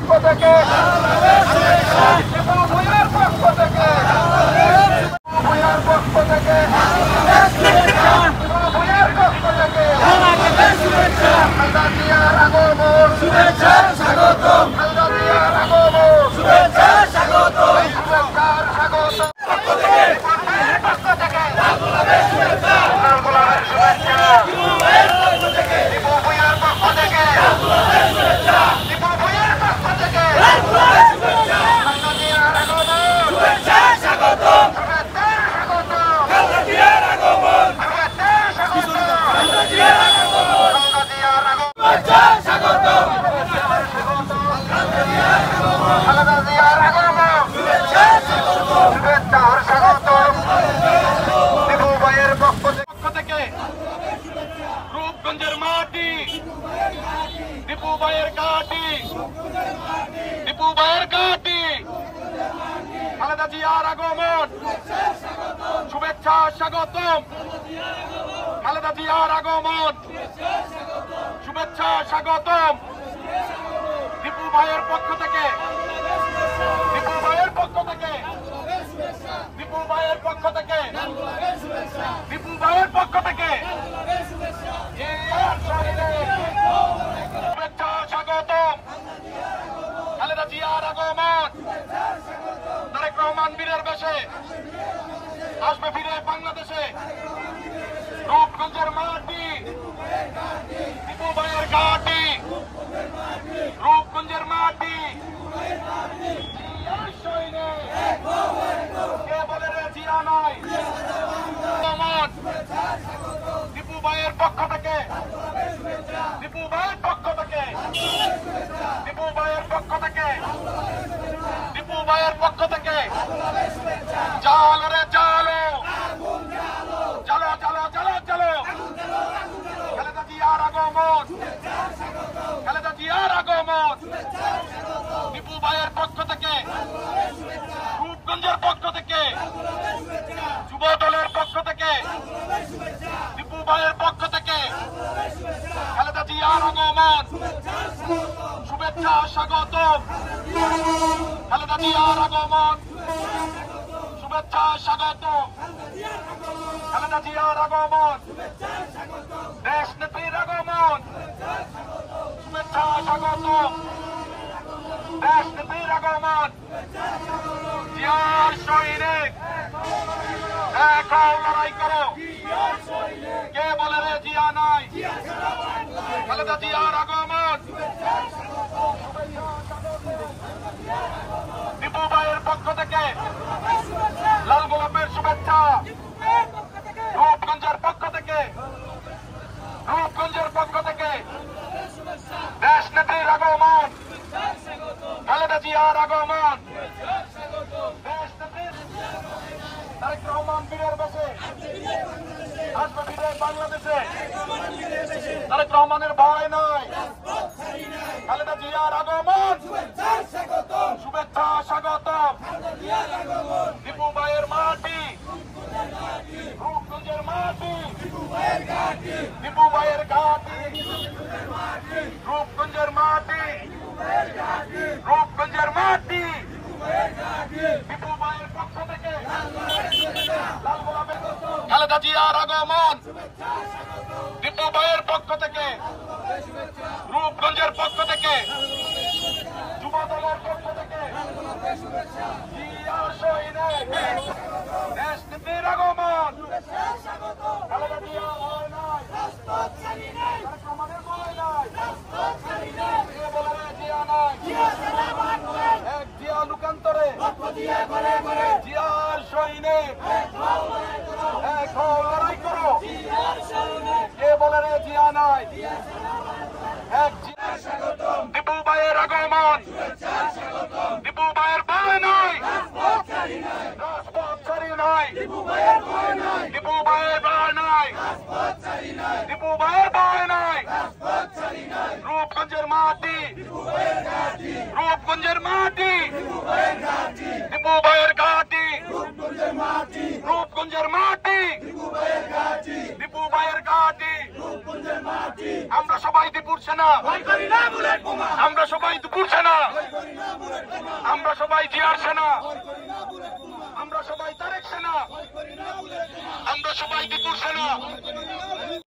পক্ষ থেকে ভূঁইয়ার পক্ষ থেকে ভূঁইয়ার পক্ষ থেকে ভূঁইয়ার পক্ষ থেকে খালেদা জিয়ার আগমন শুভেচ্ছা স্বাগতম খালেদা জিয়ার আগমন শুভেচ্ছা স্বাগতম শুভেচ্ছার স্বাগতম পক্ষ থেকে পক্ষ থেকে শুভেচ্ছা শুভেচ্ছা ভূঁইয়ার পক্ষ থেকে শুভেচ্ছা ভূঁইয়ার পক্ষ থেকে শুভেচ্ছা খালেদা জিয়ার আগমন শুভেচ্ছা স্বাগতম শুভেচ্ছা স্বাগতম খালেদা জিয়ার আগমন শুভেচ্ছা স্বাগতম খালেদা জিয়ার আগমন খালেদা জিয়ার আগমন শুভেচ্ছা স্বাগতম খালেদা জিয়ার আগমন খালেদা জিয়ার আগমন শুভেচ্ছা স্বাগতম শুভেচ্ছার স্বাগতম দীপু ভাইয়ের পক্ষ থেকে রূপগঞ্জের মাটি দীপু ভাইয়ের ঘাটি দীপু ভাইয়ের ঘাটি খালেদা জিয়ার আগমন শুভেচ্ছা স্বাগতম খালেদা জিয়ার আগমন শুভেচ্ছা স্বাগতম দীপু ভাইয়ের পক্ষ থেকে দীপু ভাইয়ের পক্ষ থেকে দীপু ভাইয়ের পক্ষ থেকে দীপু ভাইয়ের পক্ষ থেকে শুভেচ্ছা স্বাগতম খালেদা জিয়ার আগমন তারেক রহমান বীরের বেশে আসবে ফিরে বাংলাদেশে রূপগঞ্জের মাটি দীপু ভাইয়ের ঘাটি রূপগঞ্জের মাটি কে বলে রে জিয়া নাই দীপু ভাইয়ের পক্ষ থেকে দীপু ভাইয়ের পক্ষ থেকে দীপু ভাইয়ের পক্ষ থেকে দীপু ভাইয়ের পক্ষ থেকে জালো রে জালো চলো চলো চলো চলো খালেদা জিয়ার আগমন খালেদা জিয়ার আগমন দীপু ভাইয়ের পক্ষ থেকে রূপগঞ্জের পক্ষ থেকে যুব দলের পক্ষ থেকে দীপু ভাইয়ের পক্ষ থেকে খালেদা জিয়ার আগমন শুভেচ্ছা স্বাগতম খালেদা জিয়ার আগমন শুভেচ্ছা স্বাগতম খালেদা জিয়ার আগমন দেশ নেত্রীর আগমন শুভেচ্ছা স্বাগতম দেশ নেত্রীর আগমন জিয়ার সৈনিক এখন লড়াই করো কে বলে রে জিয়া নাই খালেদা জিয়ার আগমন দীপু ভাইয়ের পক্ষ থেকে লাল গোলাপের শুভেচ্ছা রূপগঞ্জের পক্ষ থেকে রূপগঞ্জের পক্ষ থেকে দেশ নেত্রীর আগমন খালেদা জিয়ার আগমন দেশ নেত্রীর তারেক রহমান বীরের বেশে আসবে ফিরে বাংলাদেশে তারেক রহমানের ভয় নাই খালেদা জিয়ার আগমন শুভেচ্ছা স্বাগতম দীপু ভাইয়ের মাটি রূপগঞ্জের মাটি দীপু ভাইয়ের ঘাটি রূপগঞ্জের মাটি রূপগঞ্জের মাটি দীপু ভাইয়ের পক্ষ থেকে খালেদা জিয়ার আগমন দীপু ভাইয়ের পক্ষ থেকে রূপগঞ্জের পক্ষ থেকে যুব দলের পক্ষ থেকে জিয়ার সৈনিক দেশ নেত্রীর আগমন খালেদা জিয়া ভয় নাই ভয় নাই কে বলে রে জিয়া নাই এক জিয়া লোকান্তরে জিয়ার সৈনিক এক হও লড়াই করো কে বলে রে জিয়া নাই এক জিয়া দীপু ভাইয়ের আগমন দীপু ভাইয়ের ভয় নাই রাজপথ ছাড়ি নাই দীপু ভাইয়ের ভয় নাই দীপু ভাইয়ের ভয় নাই দীপু ভাইয়ের ভয় নাই রূপগঞ্জের মাটি রূপগঞ্জের মাটি দীপু ভাইয়ের ঘাটি রূপগঞ্জের মাটি দীপু ভাইয়ের ঘাটি আমরা সবাই দীপুর সেনা, আমরা সবাই দীপুর সেনা, আমরা সবাই জিয়ার সেনা, আমরা সবাই তারেক সেনা, আমরা সবাই দীপুর সেনা।